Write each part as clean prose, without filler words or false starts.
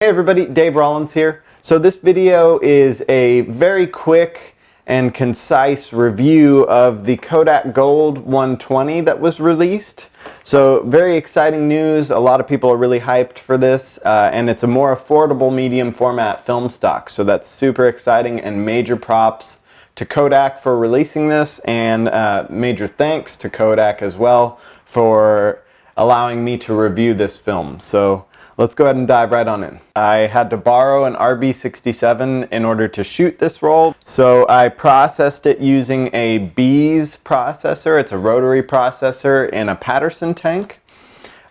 Hey everybody, Dave Rollins here. So this video is a very quick and concise review of the Kodak Gold 120 that was released. So very exciting news. A lot of people are really hyped for this, and it's a more affordable medium format film stock. So that's super exciting, and major props to Kodak for releasing this, and major thanks to Kodak as well for allowing me to review this film. So let's go ahead and dive right on in. I had to borrow an RB67 in order to shoot this roll. So I processed it using a Bees processor. It's a rotary processor in a Patterson tank.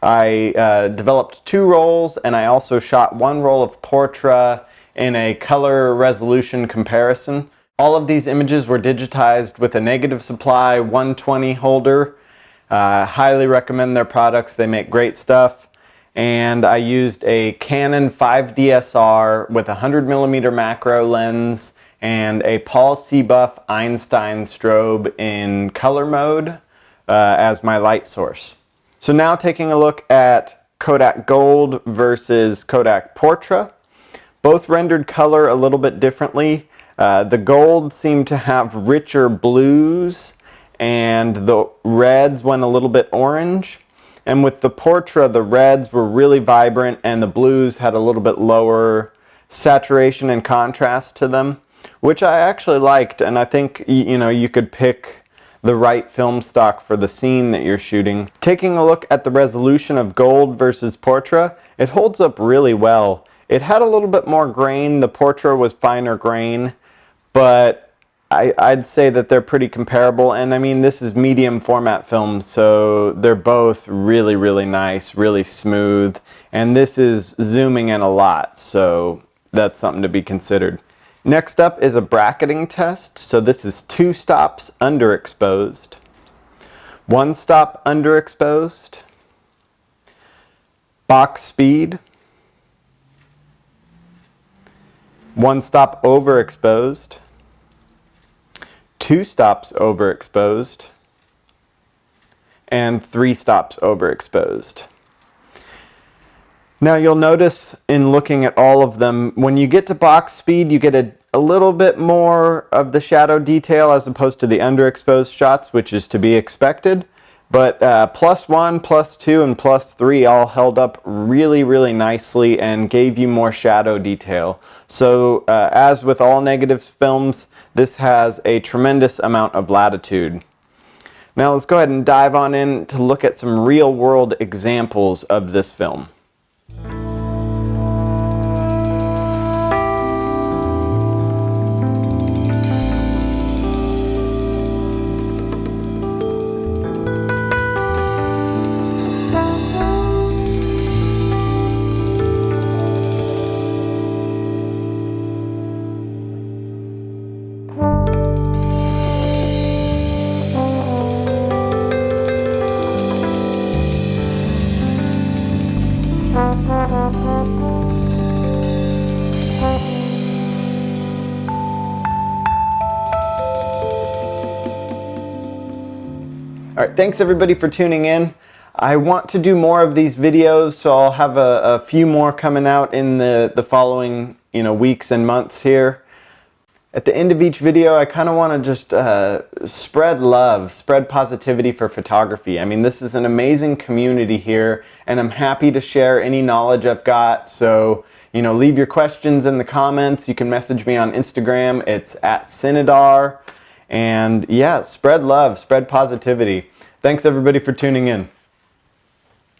I developed 2 rolls, and I also shot 1 roll of Portra in a color resolution comparison. All of these images were digitized with a negative supply 120 holder. Highly recommend their products. They make great stuff. And I used a Canon 5DSR with a 100mm macro lens and a Paul Seebuff Einstein strobe in color mode as my light source. So now taking a look at Kodak Gold versus Kodak Portra. Both rendered color a little bit differently. The gold seemed to have richer blues, and the reds went a little bit orange. And with the Portra, the reds were really vibrant and the blues had a little bit lower saturation and contrast to them, which I actually liked. And I think, you know, you could pick the right film stock for the scene that you're shooting. Taking a look at the resolution of Gold versus Portra, it holds up really well. It had a little bit more grain. The Portra was finer grain, but I'd say that they're pretty comparable. And I mean, this is medium format film, so they're both really, really nice, really smooth. And this is zooming in a lot, so that's something to be considered. Next up is a bracketing test. So this is 2 stops underexposed, 1 stop underexposed, box speed, 1 stop overexposed, 2 stops overexposed, and 3 stops overexposed. Now you'll notice in looking at all of them, when you get to box speed, you get a little bit more of the shadow detail as opposed to the underexposed shots, which is to be expected. But +1, +2, and +3 all held up really, really nicely and gave you more shadow detail. So as with all negative films, this has a tremendous amount of latitude. Now let's go ahead and dive on in to look at some real-world examples of this film. Alright, thanks everybody for tuning in. I want to do more of these videos, so I'll have a few more coming out in the following weeks and months here. At the end of each video, I kind of want to just spread love, spread positivity for photography. I mean, this is an amazing community here, and I'm happy to share any knowledge I've got. So, leave your questions in the comments. You can message me on Instagram. It's @Cinedar. And yeah, spread love, spread positivity. Thanks everybody for tuning in.